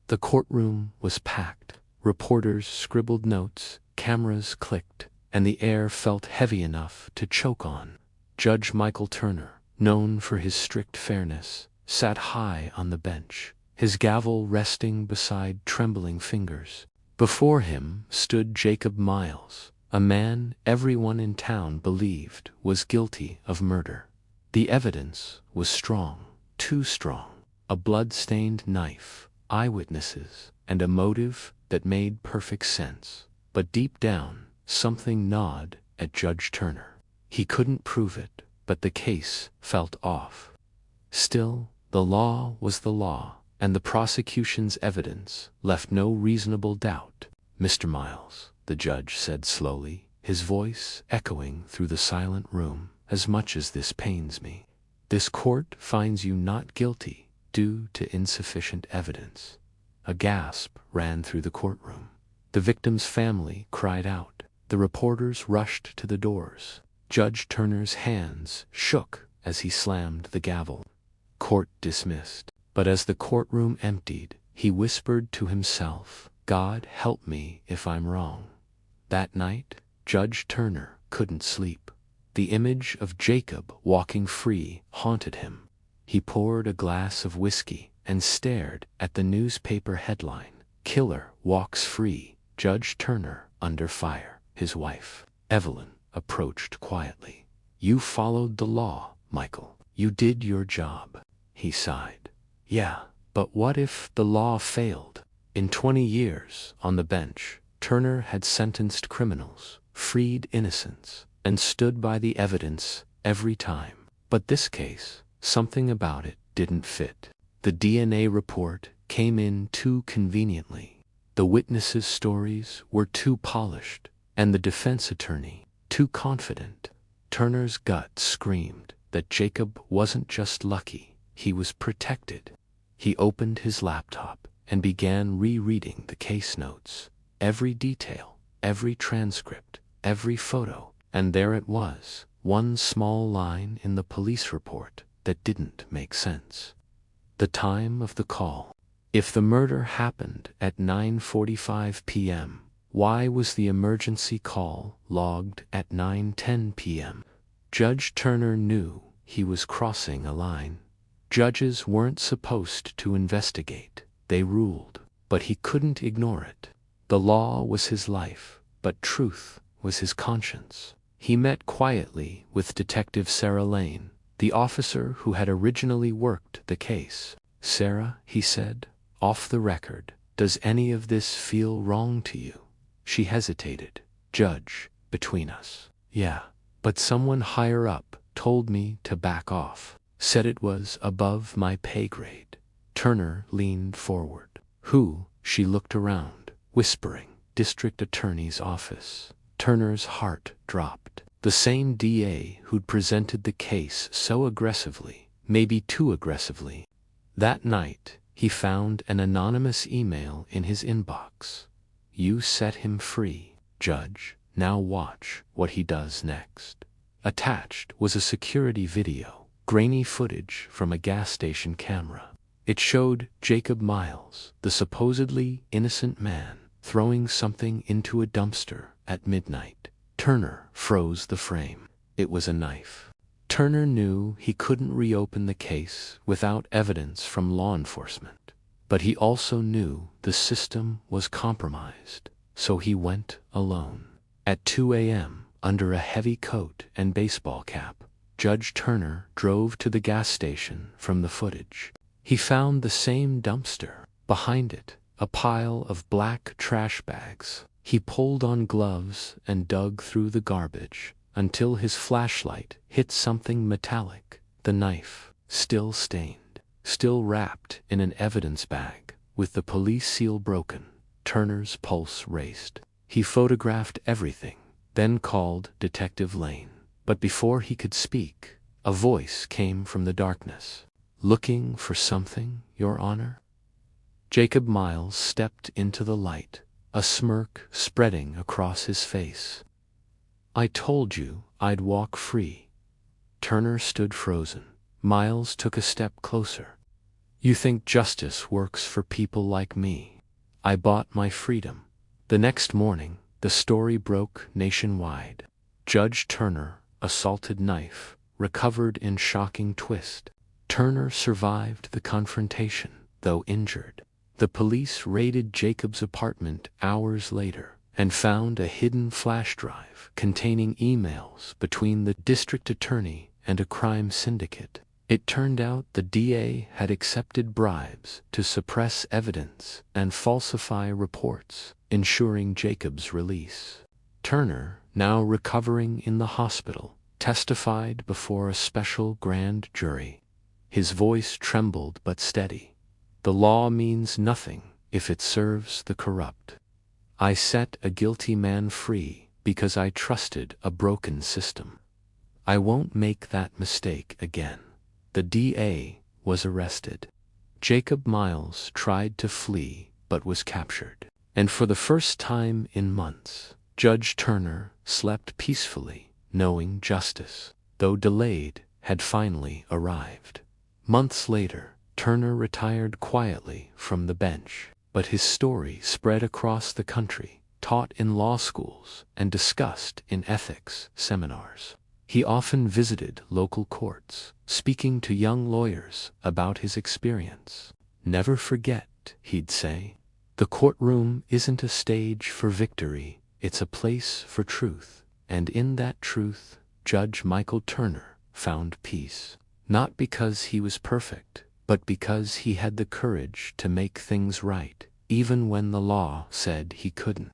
The courtroom was packed. Reporters scribbled notes, cameras clicked, and the air felt heavy enough to choke on. Judge Michael Turner, known for his strict fairness, sat high on the bench, his gavel resting beside trembling fingers. Before him stood Jacob Miles, a man everyone in town believed was guilty of murder. The evidence was strong, too strong. A blood-stained knife, eyewitnesses, and a motive that made perfect sense. But deep down, something gnawed at Judge Turner. He couldn't prove it, but the case felt off. Still, the law was the law, and the prosecution's evidence left no reasonable doubt. "Mr. Miles," the judge said slowly, his voice echoing through the silent room, "as much as this pains me, this court finds you not guilty due to insufficient evidence." A gasp ran through the courtroom. The victim's family cried out. The reporters rushed to the doors. Judge Turner's hands shook as he slammed the gavel. Court dismissed. But as the courtroom emptied, he whispered to himself, "God help me if I'm wrong." That night, Judge Turner couldn't sleep. The image of Jacob walking free haunted him. He poured a glass of whiskey and stared at the newspaper headline, "Killer Walks Free, Judge Turner Under Fire." His wife, Evelyn, approached quietly. "You followed the law, Michael. You did your job." He sighed. "Yeah, but what if the law failed?" In 20 years on the bench, Turner had sentenced criminals, freed innocents, and stood by the evidence every time. But this case, something about it didn't fit. The DNA report came in too conveniently. The witnesses' stories were too polished, and the defense attorney too confident. Turner's gut screamed that Jacob wasn't just lucky, he was protected. He opened his laptop and began rereading the case notes. Every detail, every transcript, every photo, and there it was, one small line in the police report that didn't make sense. The time of the call. If the murder happened at 9:45 p.m., why was the emergency call logged at 9:10 p.m.? Judge Turner knew he was crossing a line. Judges weren't supposed to investigate, they ruled, but he couldn't ignore it. The law was his life, but truth was his conscience. He met quietly with Detective Sarah Lane, the officer who had originally worked the case. "Sarah," he said, "off the record, does any of this feel wrong to you?" She hesitated. "Judge, between us, yeah, but someone higher up told me to back off, said it was above my pay grade." Turner leaned forward. "Who?" She looked around, whispering, "District Attorney's office." Turner's heart dropped. The same DA who'd presented the case so aggressively, maybe too aggressively. That night, he found an anonymous email in his inbox. "You set him free, Judge. Now watch what he does next." Attached was a security video, grainy footage from a gas station camera. It showed Jacob Miles, the supposedly innocent man, throwing something into a dumpster at midnight. Turner froze the frame. It was a knife. Turner knew he couldn't reopen the case without evidence from law enforcement. But he also knew the system was compromised, so he went alone. At 2 a.m., under a heavy coat and baseball cap, Judge Turner drove to the gas station from the footage. He found the same dumpster. Behind it, a pile of black trash bags. He pulled on gloves and dug through the garbage until his flashlight hit something metallic. The knife, still stained, still wrapped in an evidence bag, with the police seal broken. Turner's pulse raced. He photographed everything, then called Detective Lane. But before he could speak, a voice came from the darkness. "Looking for something, Your Honor?" Jacob Miles stepped into the light, a smirk spreading across his face. "I told you I'd walk free." Turner stood frozen. Miles took a step closer. You think justice works for people like me? I bought my freedom. The next morning, the story broke nationwide. Judge Turner, assaulted knife, recovered in shocking twist. Turner survived the confrontation, though injured. The police raided Jacob's apartment hours later and found a hidden flash drive containing emails between the district attorney and a crime syndicate. It turned out the DA had accepted bribes to suppress evidence and falsify reports, ensuring Jacob's release. Turner, now recovering in the hospital, testified before a special grand jury. His voice trembled but steady. The law means nothing if it serves the corrupt. I set a guilty man free because I trusted a broken system. I won't make that mistake again. The DA was arrested. Jacob Miles tried to flee but was captured. And for the first time in months, Judge Turner slept peacefully, knowing justice, though delayed, had finally arrived. Months later, Turner retired quietly from the bench, but his story spread across the country, taught in law schools, and discussed in ethics seminars. He often visited local courts, speaking to young lawyers about his experience. "Never forget," he'd say, "the courtroom isn't a stage for victory, it's a place for truth." And in that truth, Judge Michael Turner found peace. Not because he was perfect, but because he had the courage to make things right, even when the law said he couldn't.